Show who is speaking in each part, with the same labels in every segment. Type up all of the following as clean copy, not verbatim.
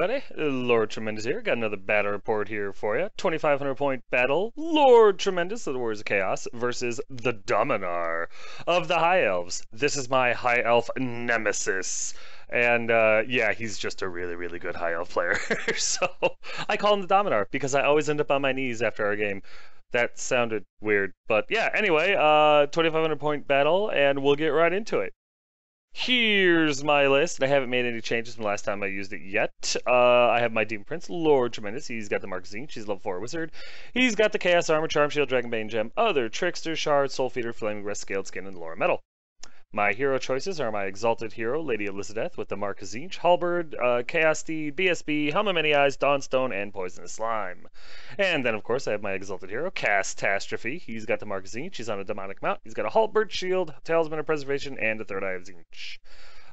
Speaker 1: everybody. Lord Tremendous here. Got another battle report here for you. 2,500 point battle. Lord Tremendous of the Warriors of Chaos versus the Dominar of the High Elves. This is my High Elf nemesis. And yeah, he's just a really, really good High Elf player. So I call him the Dominar because I always end up on my knees after our game. That sounded weird. But yeah, anyway, 2,500 point battle, and we'll get right into it. Here's my list. I haven't made any changes from the last time I used it yet. I have my Demon Prince, Lord Tremendous. He's got the Marquezine. She's level 4 Wizard. He's got the Chaos Armor, Charm Shield, Dragon Bane Gem, Other, Trickster, Shard, Soul Feeder, Flaming Wrist, Scaled Skin, and Laura Metal. My hero choices are my Exalted Hero, Lady Elizabeth, with the Marquezine, Halberd, Chaos Steed, BSB, Helm of Many Eyes, Dawnstone, and Poisonous Slime. And then, of course, I have my Exalted Hero, Catastrophe. He's got the Marquezine. She's on a Demonic Mount. He's got a Halberd, Shield, Talisman of Preservation, and a Third Eye of Zinch.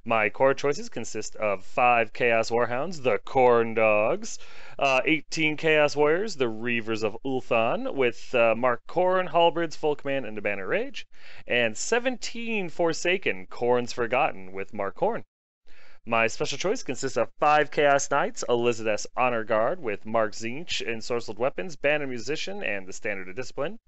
Speaker 1: My core choices consist of 5 Chaos Warhounds, the Corn Dogs, 18 Chaos Warriors, the Reavers of Ulthan, with Mark Corn, Halberds, Full Command, and a Banner Rage, and 17 Forsaken, Corns Forgotten, with Mark Corn. My special choice consists of 5 Chaos Knights, Elizabeth's Honor Guard with Mark Zinch, Ensorcelled Weapons, Banner Musician, and the Standard of Discipline.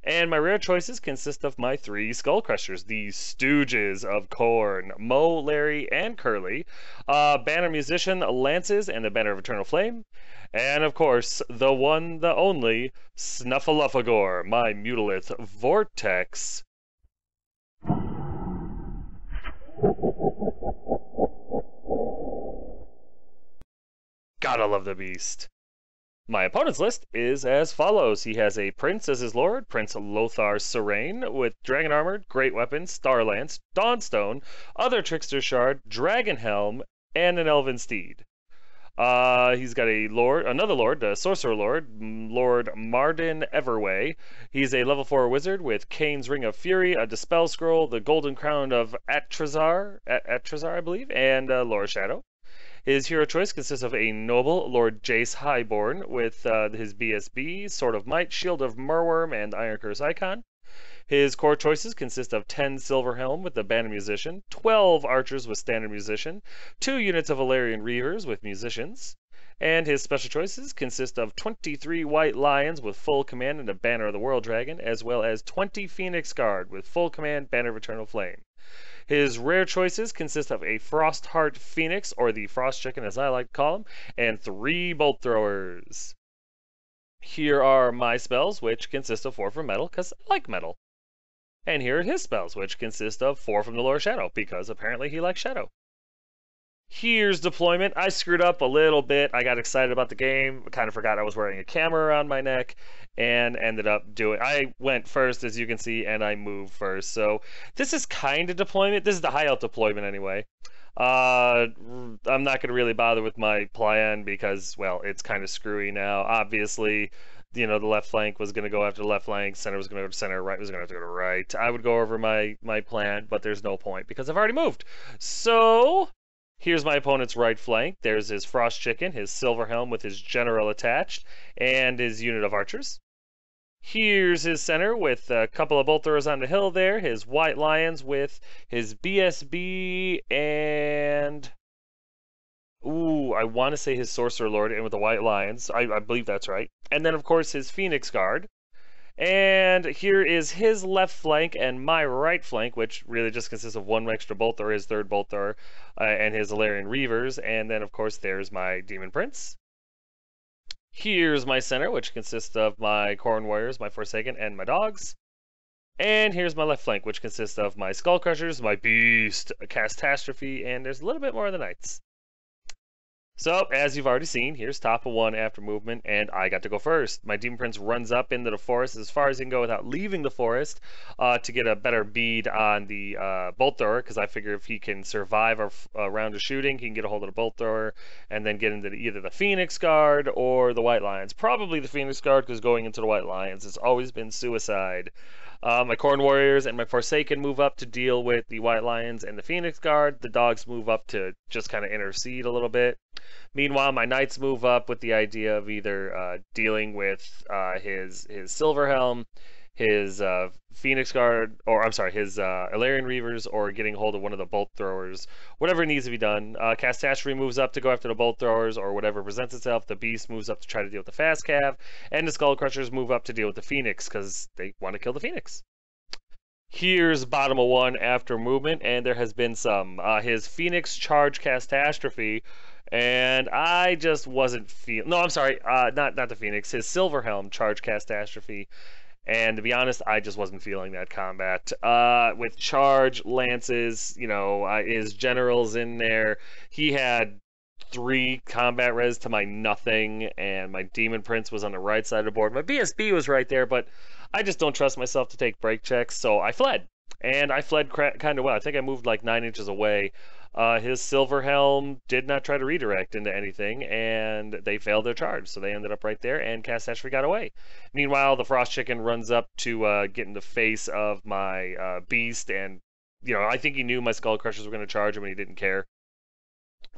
Speaker 1: And my rare choices consist of my 3 Skull Crushers, the Stooges of Corn, Mo, Larry, and Curly, Banner Musician, Lances, and the Banner of Eternal Flame. And of course, the one, the only, Snuffleupagus, my Mutalith Vortex. Gotta love the beast. My opponent's list is as follows. He has a Prince as his lord, Prince Lothar Serene, with Dragon Armor, Great Weapon, Star Lance, Dawnstone, Other Trickster Shard, Dragon Helm, and an Elven Steed. He's got another lord, the Sorcerer Lord, Lord Marden Everway. He's a level 4 wizard with Kane's Ring of Fury, a Dispel Scroll, the Golden Crown of Atrazar, I believe, and Laura Shadow. His hero choice consists of a noble, Lord Jace Highborn, with his BSB, Sword of Might, Shield of Merworm, and Iron Curse icon. His core choices consist of 10 Silver Helm with the Banner Musician, 12 Archers with Standard Musician, 2 units of Valerian Reavers with Musicians. And his special choices consist of 23 White Lions with Full Command and a Banner of the World Dragon, as well as 20 Phoenix Guard with Full Command, Banner of Eternal Flame. His rare choices consist of a Frostheart Phoenix, or the Frost Chicken as I like to call him, and 3 Bolt Throwers. Here are my spells, which consist of 4 from metal, because I like metal. And here are his spells, which consist of 4 from the Lord Shadow, because apparently he likes Shadow. Here's deployment. I screwed up a little bit. I got excited about the game, kind of forgot I was wearing a camera around my neck, and ended up I went first, as you can see, and I moved first. So this is kind of deployment. This is the high elf deployment anyway. I'm not going to really bother with my plan because, well, it's kind of screwy now. Obviously, you know, the left flank was going to go after the left flank, center was going to go to center, right was going to have to go to right. I would go over my plan, but there's no point because I've already moved. So here's my opponent's right flank. There's his Frost Chicken, his Silver Helm with his General attached, and his unit of archers. Here's his center with a couple of bolt throwers on the hill there, his White Lions with his BSB, and I want to say his Sorcerer Lord, and with the White Lions. I believe that's right. And then, of course, his Phoenix Guard. And here is his left flank and my right flank, which really just consists of 1 extra bolt thrower, his 3rd bolt thrower, and his Valerian Reavers. And then, of course, there's my Demon Prince. Here's my center, which consists of my Corn Warriors, my Forsaken, and my dogs. And here's my left flank, which consists of my Skull Crushers, my Beast, a Catastrophe, and there's a little bit more of the Knights. So, as you've already seen, here's top of 1 after movement, and I got to go first. My Demon Prince runs up into the forest as far as he can go without leaving the forest to get a better bead on the bolt thrower, because I figure if he can survive a round of shooting, he can get a hold of the bolt thrower and then get into either the Phoenix Guard or the White Lions. Probably the Phoenix Guard, because going into the White Lions has always been suicide. My Corn Warriors and my Forsaken move up to deal with the White Lions and the Phoenix Guard. The dogs move up to just kind of intercede a little bit. Meanwhile, my Knights move up with the idea of either dealing with his Silver Helm, his Phoenix Guard, or I'm sorry, his Ilarian Reavers, or getting hold of one of the bolt throwers, whatever needs to be done. Catastrophe moves up to go after the bolt throwers, or whatever presents itself. The Beast moves up to try to deal with the Fast Cav, and the Skull Crushers move up to deal with the Phoenix, because they want to kill the Phoenix. Here's bottom of one after movement, and there has been some. His Phoenix charge Catastrophe, and I just wasn't feeling. No, I'm sorry, not the Phoenix. His Silver Helm charge Catastrophe, and to be honest, I just wasn't feeling that combat. With charge lances, his generals in there. He had 3 combat res to my nothing, and my Demon Prince was on the right side of the board. My BSB was right there, but I just don't trust myself to take break checks, so I fled. And I fled kind of well. I think I moved like 9 inches away. His Silver Helm did not try to redirect into anything, and they failed their charge, so they ended up right there, and Catastrophe got away. Meanwhile, the Frost Chicken runs up to get in the face of my Beast, and, I think he knew my Skull Crushers were going to charge him, and he didn't care.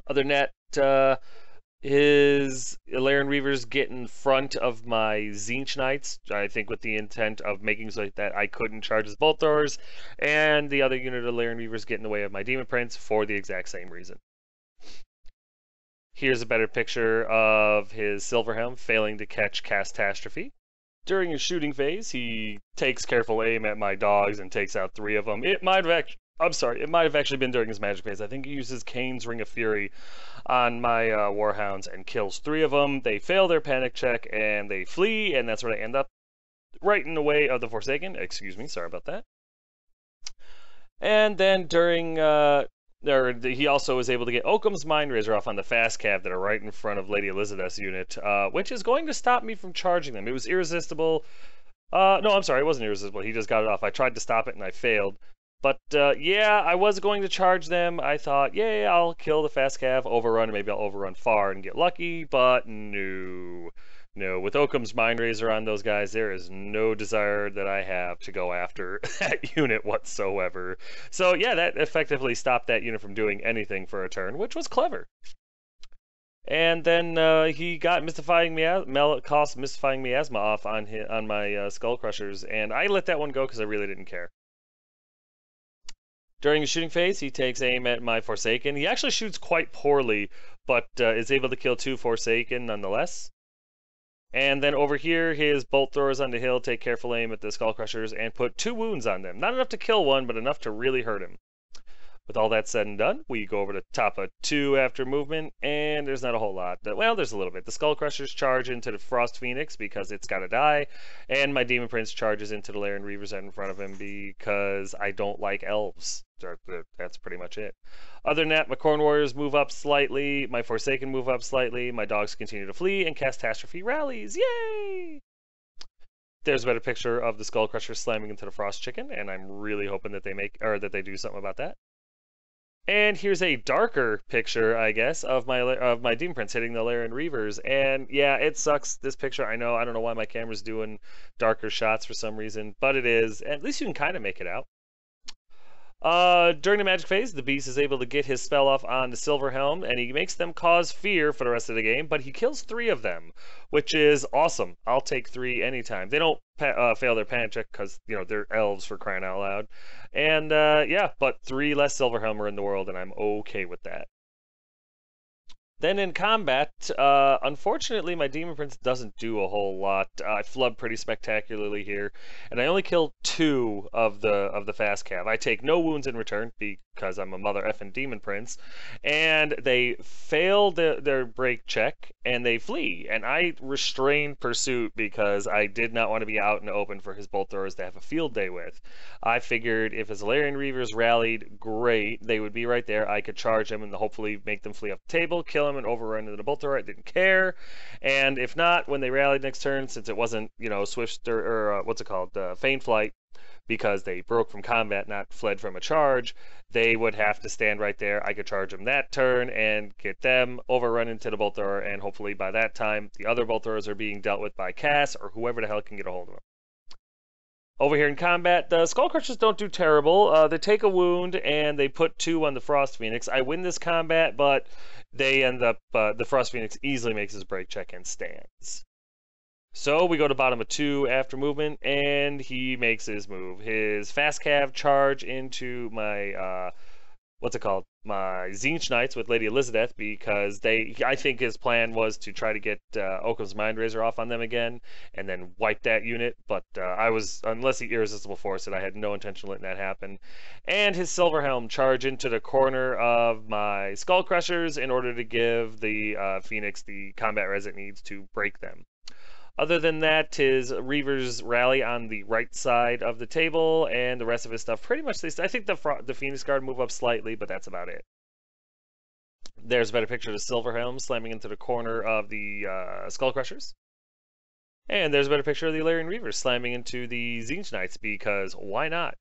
Speaker 1: Other than that, his Ilarian Reavers get in front of my Tzeentch Knights, I think with the intent of making so that I couldn't charge his bolt throwers, and the other unit of Ilarian Reavers get in the way of my Demon Prince for the exact same reason. Here's a better picture of his Silver Helm failing to catch Catastrophe. During his shooting phase, he takes careful aim at my dogs and takes out 3 of them. It might have actually been during his magic phase. I think he uses Kane's Ring of Fury on my Warhounds and kills 3 of them. They fail their panic check and they flee, and that's where they end up, right in the way of the Forsaken. Excuse me, sorry about that. And then during, he also was able to get Occam's Mindrazor off on the Fast Cav that are right in front of Lady Elizabeth's unit, which is going to stop me from charging them. It was irresistible. No, I'm sorry, it wasn't irresistible. He just got it off. I tried to stop it and I failed. But, yeah, I was going to charge them. I thought, yeah, I'll kill the Fast Cav, overrun, and maybe I'll overrun far and get lucky, but no. No, with Occam's Mindrazor on those guys, there is no desire that I have to go after that unit whatsoever. So, yeah, that effectively stopped that unit from doing anything for a turn, which was clever. And then he got Mystifying Miasma off on my Skull Crushers, and I let that one go because I really didn't care. During his shooting phase, he takes aim at my Forsaken. He actually shoots quite poorly, but is able to kill 2 Forsaken nonetheless. And then over here, his bolt throwers on the hill take careful aim at the Skull Crushers and put 2 wounds on them. Not enough to kill one, but enough to really hurt him. With all that said and done, we go over to top of 2 after movement, and there's not a whole lot. Well, there's a little bit. The Skull Crushers charge into the Frost Phoenix because it's got to die, and my Demon Prince charges into the Ilarian Reavers in front of him because I don't like elves. That's pretty much it. Other than that, my Corn Warriors move up slightly, my Forsaken move up slightly, my dogs continue to flee, and Catastrophe rallies. Yay! There's a better picture of the Skull Crushers slamming into the Frost Chicken, and I'm really hoping that they do something about that. And here's a darker picture, I guess, of my Demon Prince hitting the Ilarian Reavers. And yeah, it sucks, this picture. I don't know why my camera's doing darker shots for some reason, but it is. At least you can kind of make it out. During the magic phase, the Beast is able to get his spell off on the Silver Helm, and he makes them cause fear for the rest of the game, but he kills 3 of them, which is awesome. I'll take 3 anytime. They don't fail their panic check because, they're elves, for crying out loud. And, yeah, but 3 less Silver Helm are in the world, and I'm okay with that. Then in combat, unfortunately, my Demon Prince doesn't do a whole lot. I flub pretty spectacularly here, and I only kill 2 of the Fast Cav. I take no wounds in return because I'm a mother effing Demon Prince, and they fail their break check and they flee. And I restrain pursuit because I did not want to be out in the open for his bolt throwers to have a field day with. I figured if his Ilarian Reavers rallied, great, they would be right there. I could charge them and hopefully make them flee off the table, kill them, and overrun into the bolt thrower. I didn't care. And if not, when they rallied next turn, since it wasn't, Swift or what's it called, Feign Flight, because they broke from combat, not fled from a charge, they would have to stand right there. I could charge them that turn and get them, overrun into the bolt thrower, and hopefully by that time, the other bolt throwers are being dealt with by Cass or whoever the hell can get a hold of them. Over here in combat, the Skull Crushers don't do terrible. They take a wound and they put 2 on the Frost Phoenix. I win this combat, but they end up, the Frost Phoenix easily makes his break check and stands. So we go to bottom of 2 after movement, and he makes his move. His fast cav charge into my what's it called? My Zinch Knights with Lady Elizabeth, because I think his plan was to try to get Occam's Mindraiser off on them again and then wipe that unit. But unless he Irresistible Force it, I had no intention of letting that happen. And his Silverhelm charge into the corner of my Skull Crushers in order to give the Phoenix the combat res it needs to break them. Other than that, his Reavers rally on the right side of the table, and the rest of his stuff pretty much stays. I think the Phoenix Guard move up slightly, but that's about it. There's a better picture of the Silverhelm slamming into the corner of the Skull Crushers. And there's a better picture of the Illyrian Reavers slamming into the Zinch Knights, because why not?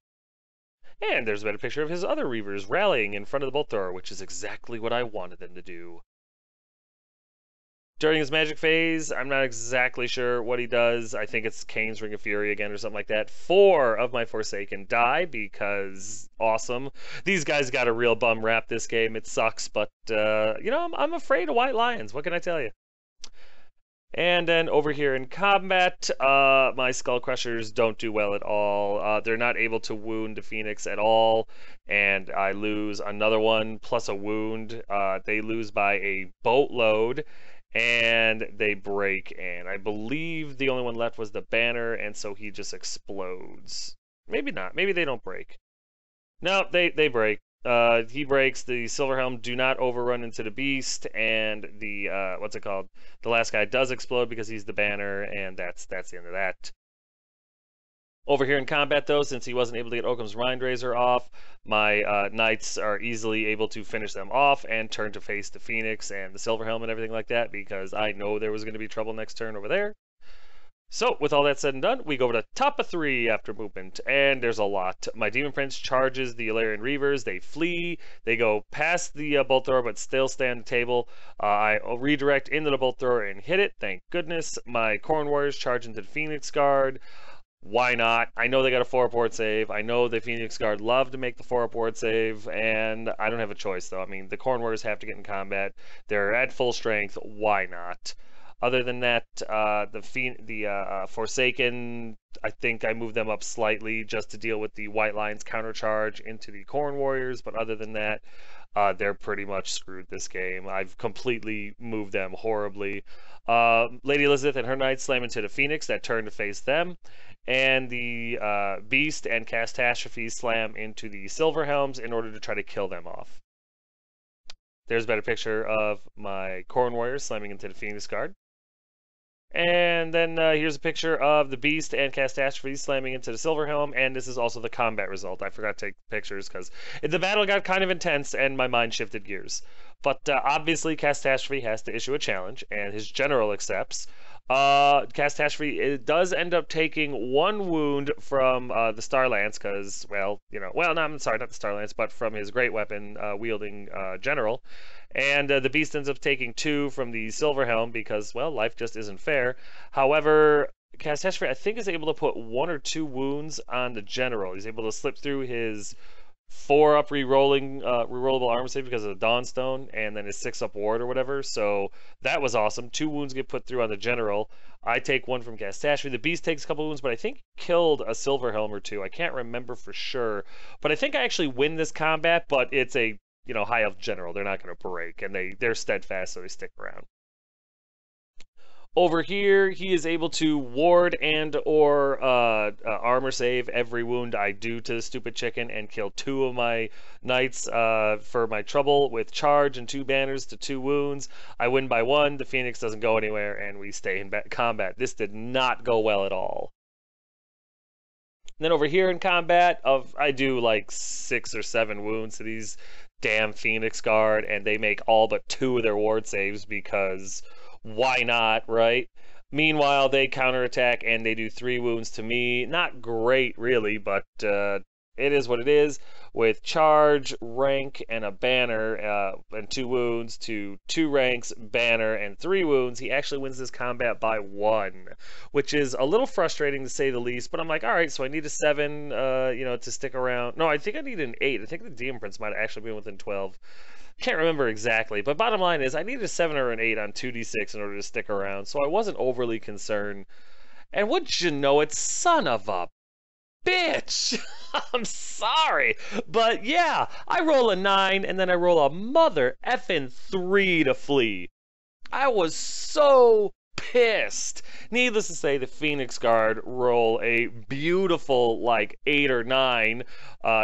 Speaker 1: And there's a better picture of his other Reavers rallying in front of the Bolt Thrower, which is exactly what I wanted them to do. During his magic phase, I'm not exactly sure what he does. I think it's Kane's Ring of Fury again or something like that. 4 of my Forsaken die because awesome. These guys got a real bum rap this game. It sucks, but I'm afraid of White Lions. What can I tell you? And then over here in combat, my Skull Crushers don't do well at all. They're not able to wound the Phoenix at all, and I lose another one plus a wound. They lose by a boatload, and they break, and I believe the only one left was the banner, and so he just explodes. Maybe not. Maybe they don't break. No, they break. He breaks. The Silverhelm do not overrun into the beast, and the what's it called? The last guy does explode because he's the banner, and that's the end of that. Over here in combat, though, since he wasn't able to get Occam's Mindraiser off, my Knights are easily able to finish them off and turn to face the Phoenix and the Silverhelm and everything like that, because I know there was going to be trouble next turn over there. So, with all that said and done, we go over to top of 3 after movement, and there's a lot. My Demon Prince charges the Illyrian Reavers. They flee. They go past the Bolt Thrower, but still stay on the table. I redirect into the Bolt Thrower and hit it. Thank goodness. My Corn Warriors charge into the Phoenix Guard. Why not? I know they got a 4-up ward save. I know the Phoenix Guard love to make the 4-up ward save, and I don't have a choice, though. I mean, the Corn Warriors have to get in combat. They're at full strength. Why not? Other than that, the Forsaken, I think I moved them up slightly just to deal with the White Lions countercharge into the Corn Warriors, but other than that, they're pretty much screwed this game. I've completely moved them horribly. Lady Elizabeth and her Knights slam into the Phoenix that turn to face them, and the Beast and Catastrophe slam into the Silverhelms in order to try to kill them off. There's a better picture of my Corn Warriors slamming into the Phoenix Guard. And then here's a picture of the Beast and Catastrophe slamming into the Silverhelm, and this is also the combat result. I forgot to take pictures because the battle got kind of intense and my mind shifted gears. But obviously Catastrophe has to issue a challenge, and his general accepts. Catastrophe it does end up taking 1 wound from the Starlance because, no, I'm sorry, not the Starlance, but from his great weapon wielding general. And the Beast ends up taking 2 from the Silverhelm because, well, life just isn't fair. However, Catastrophe, I think, is able to put 1 or 2 wounds on the general. He's able to slip through his 4-up rerollable armor save because of the Dawnstone, and then his 6-up ward or whatever. So that was awesome. 2 wounds get put through on the general. I take 1 from Catastrophe. The Beast takes a couple wounds, but I think killed a Silverhelm or 2. I can't remember for sure. But I think I actually win this combat, but it's a high elf general. They're not going to break, and they're steadfast, so they stick around. Over here, he is able to ward and or armor save every wound I do to the stupid chicken and kill 2 of my knights for my trouble with charge and 2 banners to 2 wounds. I win by 1. The Phoenix doesn't go anywhere, and we stay in combat. This did not go well at all. And then over here in combat, I do like 6 or 7 wounds to these damn Phoenix Guard, and they make all but 2 of their ward saves because why not, right? Meanwhile, they counterattack and they do 3 wounds to me. Not great, really, but it is what it is. With charge, rank, and a banner, and 2 wounds to 2 ranks, banner, and 3 wounds, he actually wins this combat by 1, which is a little frustrating to say the least. But I'm like, all right, so I need a 7, to stick around. No, I think I need an 8. I think the Demon Prince might have actually been within 12. Can't remember exactly, but bottom line is I needed a 7 or an 8 on 2d6 in order to stick around, so I wasn't overly concerned. And wouldn't you know it, son of a bitch! I'm sorry, but yeah, I roll a 9 and then I roll a mother effing 3 to flee. I was so pissed. Needless to say, the Phoenix Guard roll a beautiful, like, 8 or 9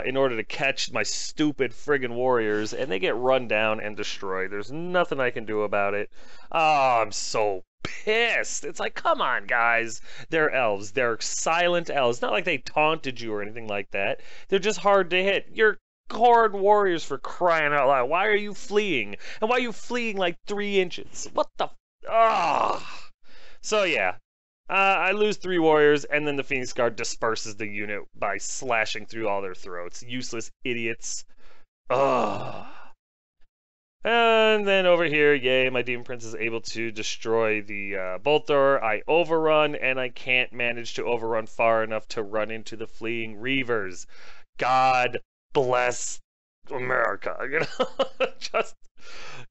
Speaker 1: in order to catch my stupid friggin' warriors, and they get run down and destroyed. There's nothing I can do about it. Oh, I'm so pissed. It's like, come on, guys. They're elves. They're silent elves. It's not like they taunted you or anything like that. They're just hard to hit. You're Horde warriors, for crying out loud. Why are you fleeing? And why are you fleeing like 3 inches? What the? Ugh. So yeah, I lose 3 warriors, and then the Phoenix Guard disperses the unit by slashing through all their throats. Useless idiots. Ugh. And then over here, yay, my Demon Prince is able to destroy the bolt thrower. I overrun, and I can't manage to overrun far enough to run into the fleeing Reavers. God bless America, you know? Just,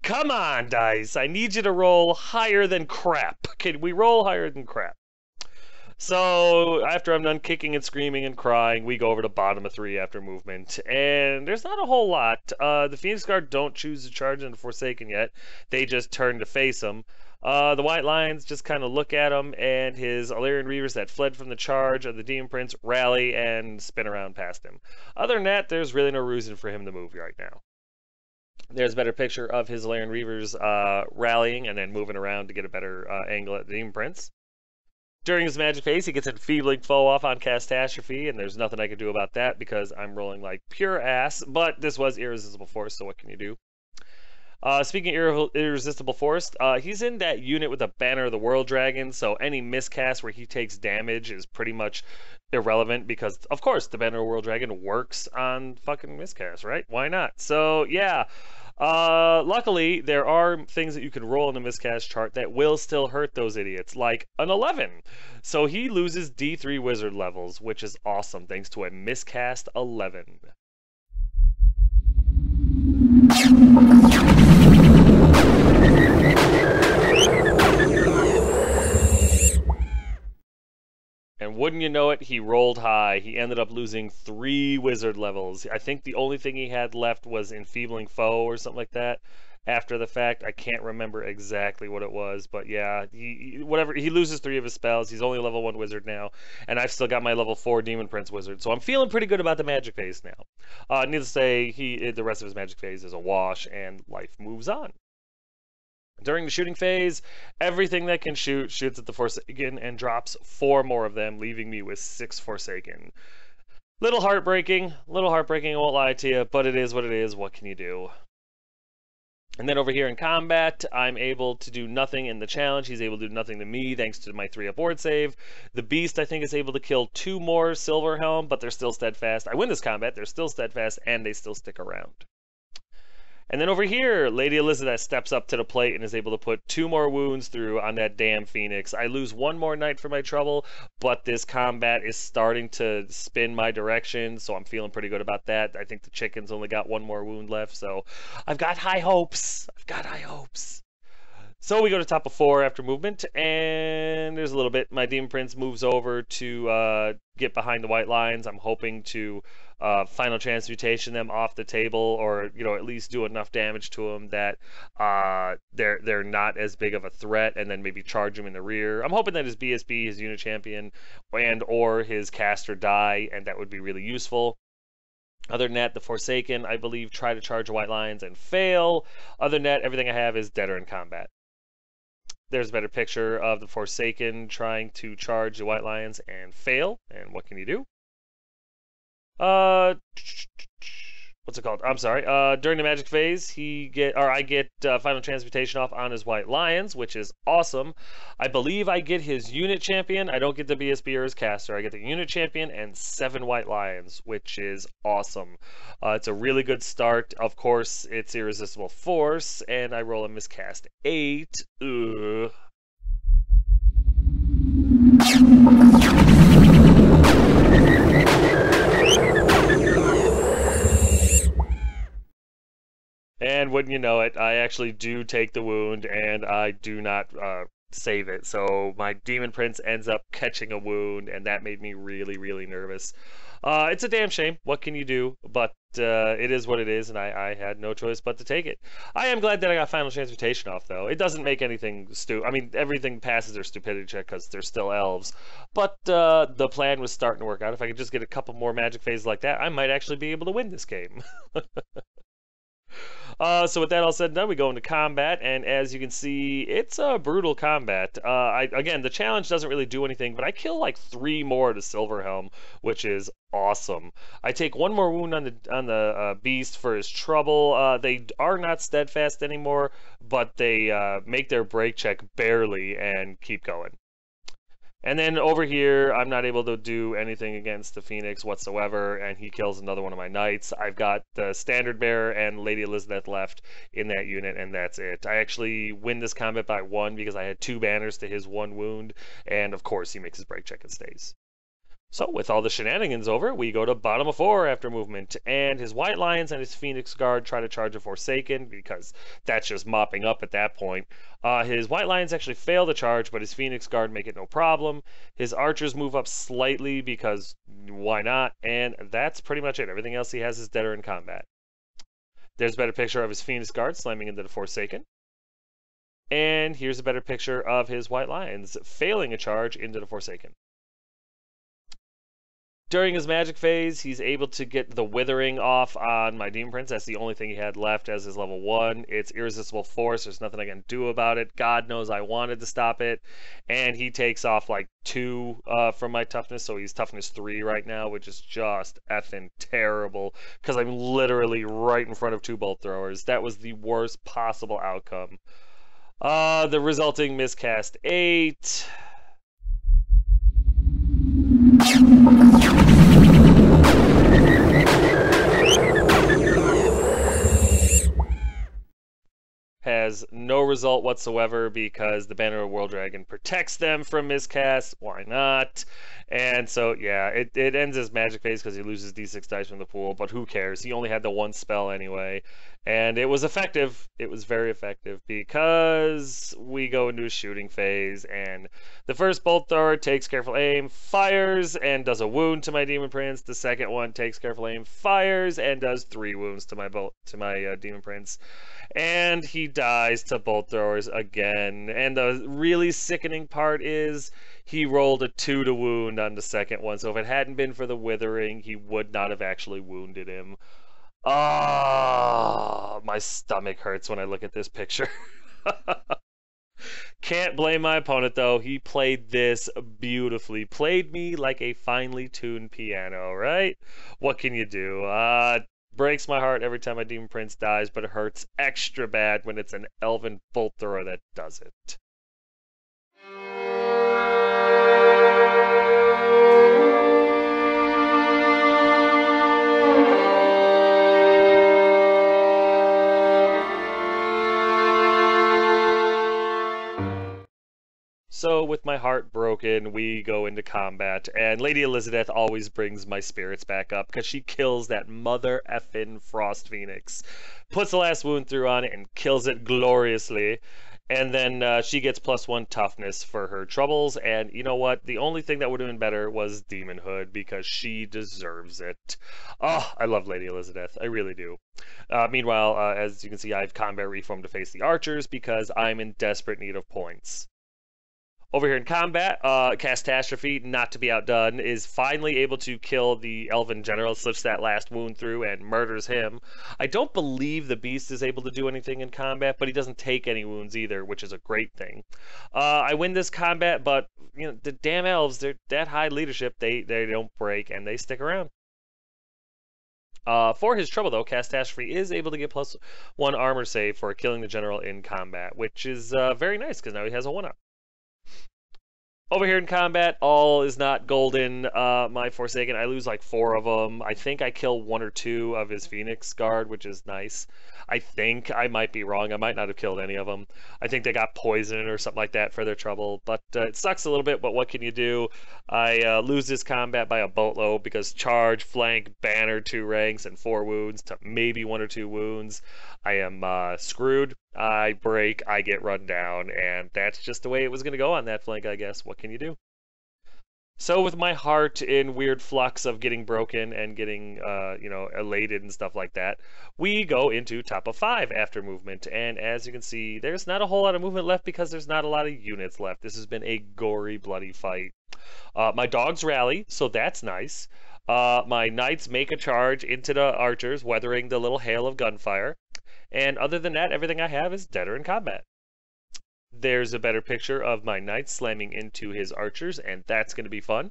Speaker 1: come on, dice. I need you to roll higher than crap. Can we roll higher than crap? So, after I'm done kicking and screaming and crying, we go over to bottom of 3 after movement. And there's not a whole lot. The Phoenix Guard don't choose to charge into Forsaken yet. They just turn to face him. The White Lions just kind of look at him, and his Illyrian Reavers that fled from the charge of the Demon Prince rally and spin around past him. Other than that, there's really no reason for him to move right now. There's a better picture of his Illyrian Reavers rallying and then moving around to get a better angle at the Demon Prince. During his magic phase, he gets enfeebling foe off on Catastrophe, and there's nothing I can do about that because I'm rolling like pure ass, but this was Irresistible Force, so what can you do? Speaking of Irresistible Force, he's in that unit with the Banner of the World Dragon, so any miscast where he takes damage is pretty much irrelevant because, of course, the Banner of the World Dragon works on fucking miscast, right? Why not? So, yeah. Luckily, there are things that you can roll in the miscast chart that will still hurt those idiots, like an 11. So he loses D3 wizard levels, which is awesome, thanks to a miscast 11. And wouldn't you know it, he rolled high. He ended up losing 3 wizard levels. I think the only thing he had left was Enfeebling Foe or something like that. After the fact, I can't remember exactly what it was, but yeah, he loses 3 of his spells. He's only a level 1 wizard now, and I've still got my level 4 Demon Prince wizard, so I'm feeling pretty good about the magic phase now. Needless to say, the rest of his magic phase is a wash, and life moves on. During the shooting phase, everything that can shoot shoots at the Forsaken and drops 4 more of them, leaving me with 6 Forsaken. Little heartbreaking, I won't lie to you, but it is what it is. What can you do? And then over here in combat, I'm able to do nothing in the challenge. He's able to do nothing to me thanks to my 3 aboard save. The Beast, I think, is able to kill 2 more Silverhelm, but they're still steadfast. I win this combat, they're still steadfast, and they still stick around. And then over here, Lady Elizabeth steps up to the plate and is able to put 2 more wounds through on that damn Phoenix. I lose 1 more knight for my trouble, but this combat is starting to spin my direction, so I'm feeling pretty good about that. I think the chicken's only got 1 more wound left, so I've got high hopes. So we go to top of 4 after movement, and there's a little bit. My Demon Prince moves over to get behind the White Lions. I'm hoping to final transmutation them off the table, or at least do enough damage to them that they're not as big of a threat, and then maybe charge them in the rear. I'm hoping that his BSB, his unit champion, and or his caster die, and that would be really useful. Other than that, the Forsaken, I believe, try to charge the White Lions and fail. Other than that, everything I have is dead or in combat. There's a better picture of the Forsaken trying to charge the White Lions and fail. And what can you do? What's it called? I'm sorry. During the magic phase, I get final transmutation off on his White Lions, which is awesome. I believe I get his unit champion. I don't get the BSB or his caster. I get the unit champion and 7 White Lions, which is awesome. It's a really good start. Of course, it's Irresistible Force, and I roll a miscast 8. Ugh. And And wouldn't you know it, I actually do take the wound, and I do not save it. So my Demon Prince ends up catching a wound, and that made me really, really nervous. It's a damn shame. What can you do? But it is what it is, and I had no choice but to take it. I am glad that I got Final Transmutation off, though. It doesn't make anything I mean, everything passes their stupidity check because they're still elves. But the plan was starting to work out. If I could just get a couple more magic phases like that, I might actually be able to win this game. So with that all said and done, we go into combat, and as you can see, it's a brutal combat. Again, the challenge doesn't really do anything, but I kill like 3 more to Silverhelm, which is awesome. I take 1 more wound on the beast for his trouble. They are not steadfast anymore, but they make their break check barely and keep going. And then over here, I'm not able to do anything against the Phoenix whatsoever, and he kills another one of my knights. I've got the Standard Bearer and Lady Elizabeth left in that unit, and that's it. I actually win this combat by 1 because I had 2 banners to his 1 wound, and of course he makes his break check and stays. So, with all the shenanigans over, we go to bottom of 4 after movement, and his White Lions and his Phoenix Guard try to charge a Forsaken, because that's just mopping up at that point. His White Lions actually fail to charge, but his Phoenix Guard make it no problem. His Archers move up slightly, because why not? And that's pretty much it. Everything else he has is dead or in combat. There's a better picture of his Phoenix Guard slamming into the Forsaken. And here's a better picture of his White Lions failing a charge into the Forsaken. During his magic phase, he's able to get the Withering off on my Demon Prince. That's the only thing he had left as his level 1. It's Irresistible Force. There's nothing I can do about it. God knows I wanted to stop it. And he takes off like 2 from my toughness, so he's toughness 3 right now, which is just effing terrible because I'm literally right in front of 2 bolt throwers. That was the worst possible outcome. The resulting miscast 8. Has no result whatsoever because the Banner of World Dragon protects them from miscast. Why not? And so, yeah, it ends his magic phase because he loses d6 dice from the pool, but who cares? He only had the 1 spell anyway. And it was effective. It was very effective because we go into a shooting phase, and the first bolt thrower takes careful aim, fires, and does a wound to my Demon Prince. The second one takes careful aim, fires, and does 3 wounds to my Demon Prince. And he dies to bolt throwers again. And the really sickening part is he rolled a 2 to wound on the second one. So if it hadn't been for the Withering, he would not have actually wounded him. Ah, my stomach hurts when I look at this picture. Can't blame my opponent, though. He played this beautifully. Played me like a finely tuned piano, right? What can you do? Breaks my heart every time my Demon Prince dies, but it hurts extra bad when it's an Elven bolt thrower that does it. So, with my heart broken, we go into combat, and Lady Elizabeth always brings my spirits back up because she kills that mother effing Frost Phoenix. Puts the last wound through on it and kills it gloriously. And then she gets +1 toughness for her troubles, and you know what? The only thing that would have been better was Demonhood because she deserves it. Oh, I love Lady Elizabeth. I really do. Meanwhile, as you can see, I have Combat Reform to face the Archers because I'm in desperate need of points. Over here in combat, Catastrophe, not to be outdone, is finally able to kill the Elven General, slips that last wound through, and murders him. I don't believe the Beast is able to do anything in combat, but he doesn't take any wounds either, which is a great thing. I win this combat, but you know the damn Elves, they're that high leadership, they don't break, and they stick around. For his trouble, though, Catastrophe is able to get +1 armor save for killing the General in combat, which is very nice, because now he has a 1-up. Over here in combat, all is not golden. My Forsaken, I lose like 4 of them. I think I kill 1 or 2 of his Phoenix Guard, which is nice. I think I might be wrong. I might not have killed any of them. I think they got poisoned or something like that for their trouble. But it sucks a little bit, but what can you do? I lose this combat by a boatload because charge, flank, banner, 2 ranks, and 4 wounds to maybe 1 or 2 wounds. I am screwed. I break, I get run down, and that's just the way it was going to go on that flank, I guess. What can you do? So with my heart in weird flux of getting broken and getting, elated and stuff like that, we go into top of 5 after movement. And as you can see, there's not a whole lot of movement left because there's not a lot of units left. This has been a gory, bloody fight. My dogs rally, so that's nice. My knights make a charge into the archers, weathering the little hail of gunfire. And other than that, everything I have is dead or in combat. There's a better picture of my knight slamming into his archers, and that's going to be fun.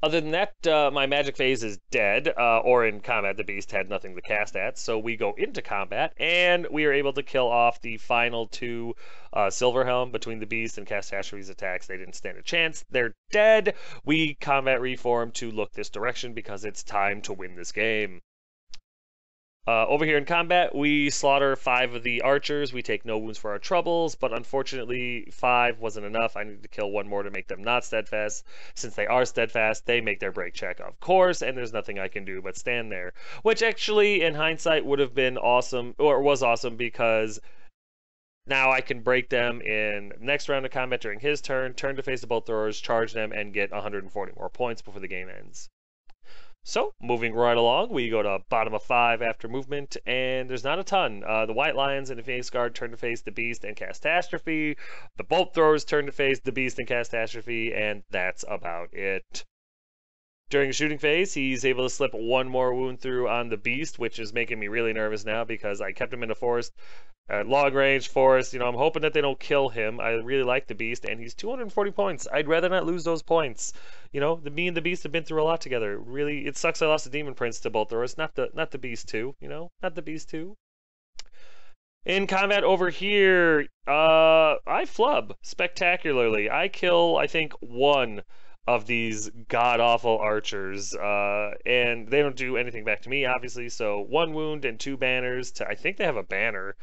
Speaker 1: Other than that, my magic phase is dead, or in combat. The beast had nothing to cast at, so we go into combat, and we are able to kill off the final 2 Silverhelm between the beast and Catastrophe's attacks. They didn't stand a chance. They're dead. We combat reform to look this direction because it's time to win this game. Over here in combat, we slaughter 5 of the archers. We take no wounds for our troubles, but unfortunately 5 wasn't enough. I needed to kill 1 more to make them not steadfast. Since they are steadfast, they make their break check, of course, and there's nothing I can do but stand there. Which actually, in hindsight, would have been awesome, or was awesome, because now I can break them in next round of combat during his turn to face the bolt throwers, charge them, and get 140 more points before the game ends. So, moving right along, we go to bottom of 5 after movement, and there's not a ton. The White Lions and the Phoenix Guard turn to face the Beast and Catastrophe. The Bolt Throwers turn to face the Beast and Catastrophe, and that's about it. During the shooting phase, he's able to slip 1 more wound through on the Beast, which is making me really nervous now because I kept him in the forest. Long range forest, I'm hoping that they don't kill him. I really like the Beast, and he's 240 points. I'd rather not lose those points. Me and the Beast have been through a lot together. Really, it sucks I lost the Demon Prince to both of us, not the Beast too. Not the Beast too. In combat over here, I flub spectacularly. I kill, I think, 1 of these god-awful archers, and they don't do anything back to me, obviously, so 1 wound and 2 banners. I think they have a banner.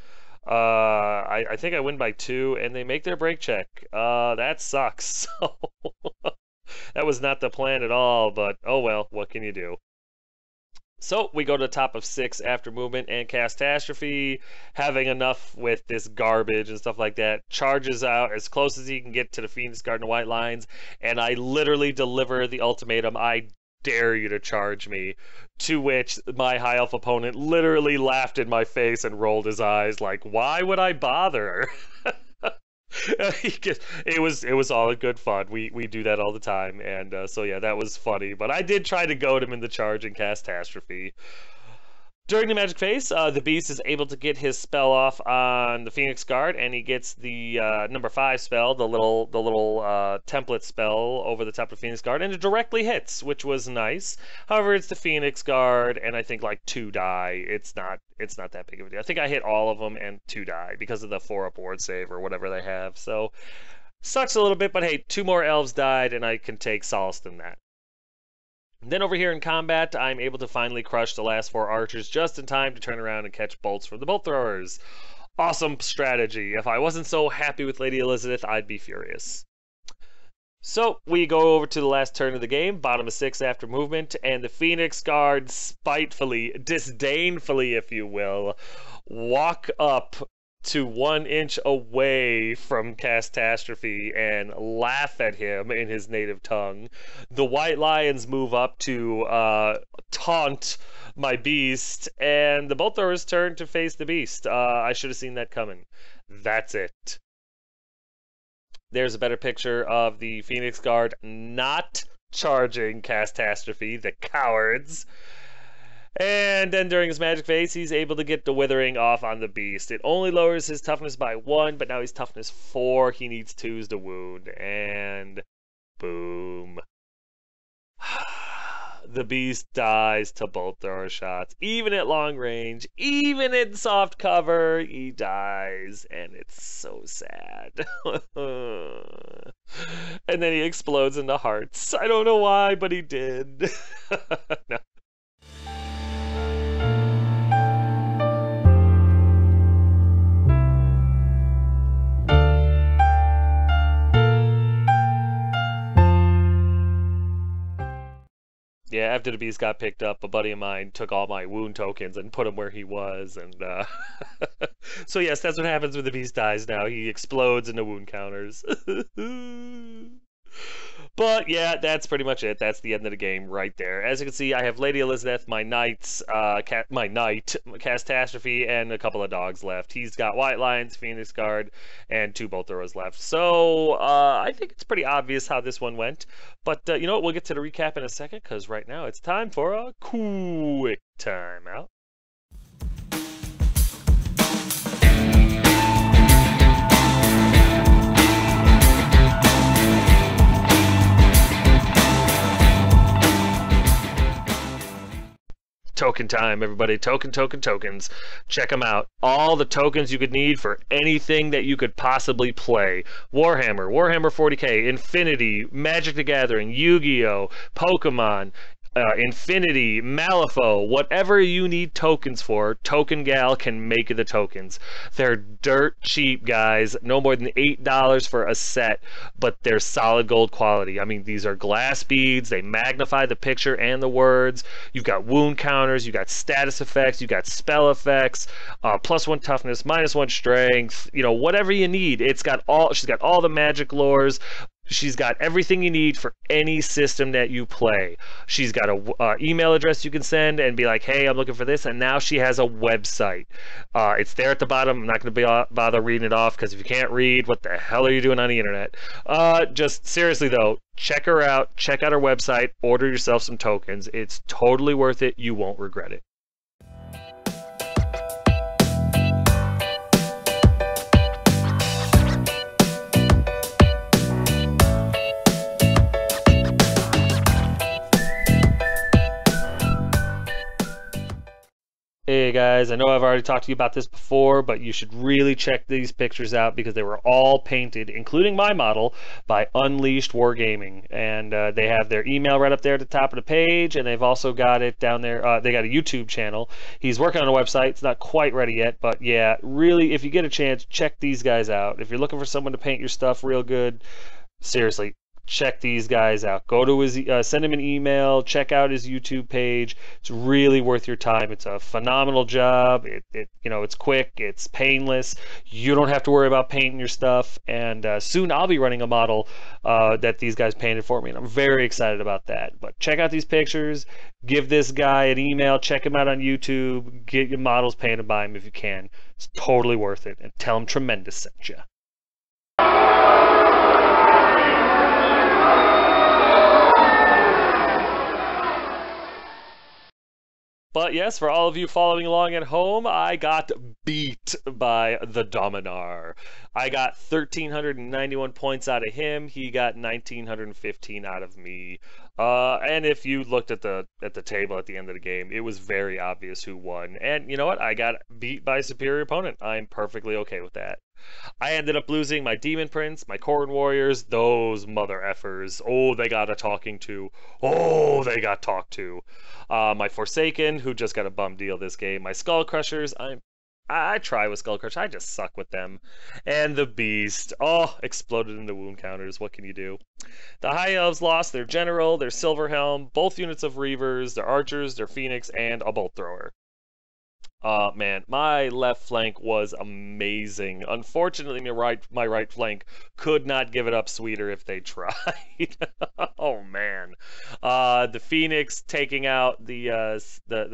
Speaker 1: I think I win by 2, and they make their break check. That sucks. That was not the plan at all, but oh well, what can you do? So we go to the top of 6 after movement, and Catastrophe, having enough with this garbage and stuff like that, charges out as close as he can get to the Phoenix Guard and the White Lions, and I literally deliver the ultimatum, I dare you to charge me, to which my high elf opponent literally laughed in my face and rolled his eyes like, why would I bother? It was all good fun. We do that all the time, and so yeah, that was funny. But I did try to goad him in the charge and Catastrophe. During the magic phase, the Beast is able to get his spell off on the Phoenix Guard, and he gets the number 5 spell, the little template spell over the top of Phoenix Guard, and it directly hits, which was nice. However, it's the Phoenix Guard, and I think like 2 die. It's not that big of a deal. I think I hit all of them, and 2 die because of the 4-up ward save or whatever they have. So sucks a little bit, but hey, 2 more elves died, and I can take solace in that. Then over here in combat, I'm able to finally crush the last 4 archers just in time to turn around and catch bolts from the bolt throwers. Awesome strategy. If I wasn't so happy with Lady Elizabeth, I'd be furious. So we go over to the last turn of the game, bottom of 6 after movement, and the Phoenix Guard spitefully, disdainfully if you will, walk up to 1 inch away from Catastrophe and laugh at him in his native tongue. The White Lions move up to taunt my Beast, and the bolt throwers turn to face the Beast. I should have seen that coming. That's it. There's a better picture of the Phoenix Guard not charging Catastrophe, the cowards. And then during his magic phase, he's able to get the Withering off on the Beast. It only lowers his toughness by 1, but now he's toughness 4. He needs 2s to wound. And boom. The Beast dies to bolt thrower shots. Even at long range, even in soft cover, he dies. And it's so sad. And then he explodes into hearts. I don't know why, but he did. No. Yeah, after the beast got picked up, a buddy of mine took all my wound tokens and put him where he was, and so yes, that's what happens when the beast dies now. He explodes into wound counters. But yeah, that's pretty much it. That's the end of the game right there. As you can see, I have Lady Elizabeth, my knights, my knight, Catastrophe, and a couple of dogs left. He's got White Lions, Phoenix Guard, and 2 bolt throwers left. So I think it's pretty obvious how this one went. But you know what? We'll get to the recap in a second, because right now it's time for a quick timeout. Token time, everybody. Tokens. Check them out. All the tokens you could need for anything that you could possibly play. Warhammer 40K, Infinity, Magic the Gathering, Yu-Gi-Oh, Pokemon, Infinity, Malifaux, whatever you need tokens for, Token Gal can make the tokens. They're dirt cheap, guys. No more than $8 for a set, but they're solid gold quality. I mean, these are glass beads. They magnify the picture and the words. You've got wound counters. You got status effects. You got spell effects. +1 toughness, -1 strength. You know, whatever you need. It's got all. She's got all the magic lores. She's got everything you need for any system that you play. She's got a email address you can send and be like, hey, I'm looking for this. And now she has a website. It's there at the bottom. I'm not going to bother reading it off, because if you can't read, what the hell are you doing on the internet? Just seriously, though, check her out. Check out her website. Order yourself some tokens. It's totally worth it. You won't regret it. Hey guys, I know I've already talked to you about this before, but you should really check these pictures out, because they were all painted, including my model, by Unleashed Wargaming. And they have their email right up there at the top of the page, and they've also got it down there. They got a YouTube channel. He's working on a website. It's not quite ready yet, but yeah, really, if you get a chance, check these guys out. If you're looking for someone to paint your stuff real good, seriously, check these guys out. Go to his, send him an email, check out his YouTube page. It's really worth your time. It's a phenomenal job. It's quick, it's painless. You don't have to worry about painting your stuff. And soon I'll be running a model that these guys painted for me, and I'm very excited about that. But check out these pictures. Give this guy an email. Check him out on YouTube. Get your models painted by him if you can. It's totally worth it. And tell him Tremendous sent you. But yes, for all of you following along at home, I got beat by the Dominar. I got 1,391 points out of him. He got 1,915 out of me. And if you looked at the table at the end of the game, it was very obvious who won. And you know what? I got beat by a superior opponent. I'm perfectly okay with that. I ended up losing my Demon Prince, my Khorne Warriors, those mother effers. Oh, they got a talking to. Oh, they got talked to. My Forsaken, who just got a bum deal this game. My Skull Crushers, I try with Skull Crushers, I just suck with them. And the Beast, oh, exploded into wound counters. What can you do? The High Elves lost their General, their Silver Helm, both units of Reavers, their Archers, their Phoenix, and a Bolt Thrower. Man, my left flank was amazing. Unfortunately, my right flank could not give it up sweeter if they tried. Oh man, the Phoenix taking out the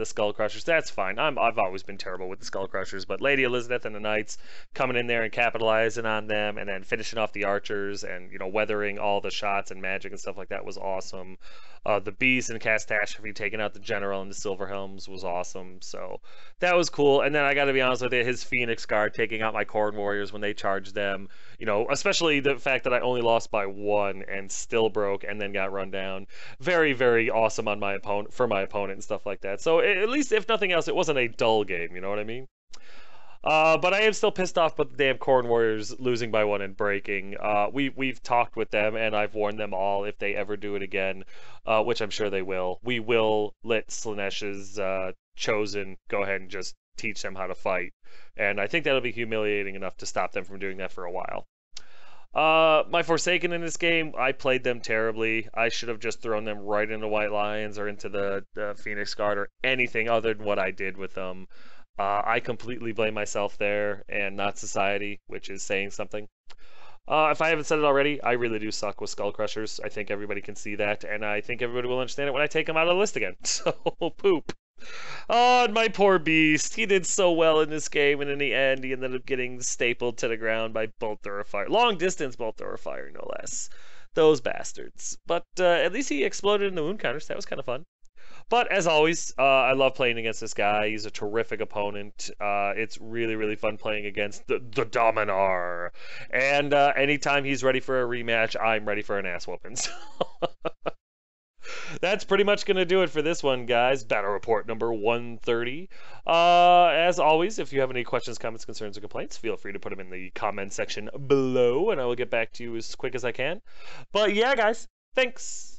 Speaker 1: Skull Crushers. That's fine. I've always been terrible with the Skull Crushers, but Lady Elizabeth and the Knights coming in there and capitalizing on them, and then finishing off the Archers, and weathering all the shots and magic and stuff like that was awesome. The Beast and Catastrophe taking out the General and the Silver Helms was awesome. So that was cool. And then I got to be honest with you, his Phoenix Guard taking out my Khorne Warriors when they charged them, especially the fact that I only lost by 1 and still broke and then got run down. Very, very awesome on my opponent, for my opponent and stuff like that. So at least, if nothing else, it wasn't a dull game, you know what I mean? But I am still pissed off about the damn Khorne Warriors losing by 1 and breaking. We've talked with them, and I've warned them all, if they ever do it again, which I'm sure they will, we will let Slaaneish's Chosen go ahead and just teach them how to fight. And I think that'll be humiliating enough to stop them from doing that for a while. My Forsaken in this game, I played them terribly. I should have just thrown them right into White Lions or into the Phoenix Guard or anything other than what I did with them. I completely blame myself there and not society, which is saying something. If I haven't said it already, I really do suck with Skull Crushers. I think everybody can see that, and I think everybody will understand it when I take them out of the list again. So, poop. Oh, and my poor beast. He did so well in this game, and in the end, he ended up getting stapled to the ground by bolt thrower fire. Long distance bolt thrower fire, no less. Those bastards. But at least he exploded in the wound counters. That was kind of fun. But as always, I love playing against this guy. He's a terrific opponent. It's really, really fun playing against the Dominar. And anytime he's ready for a rematch, I'm ready for an ass whooping. So that's pretty much going to do it for this one, guys. Battle Report number 130. As always, if you have any questions, comments, concerns, or complaints, feel free to put them in the comment section below, and I will get back to you as quick as I can. But yeah, guys, thanks.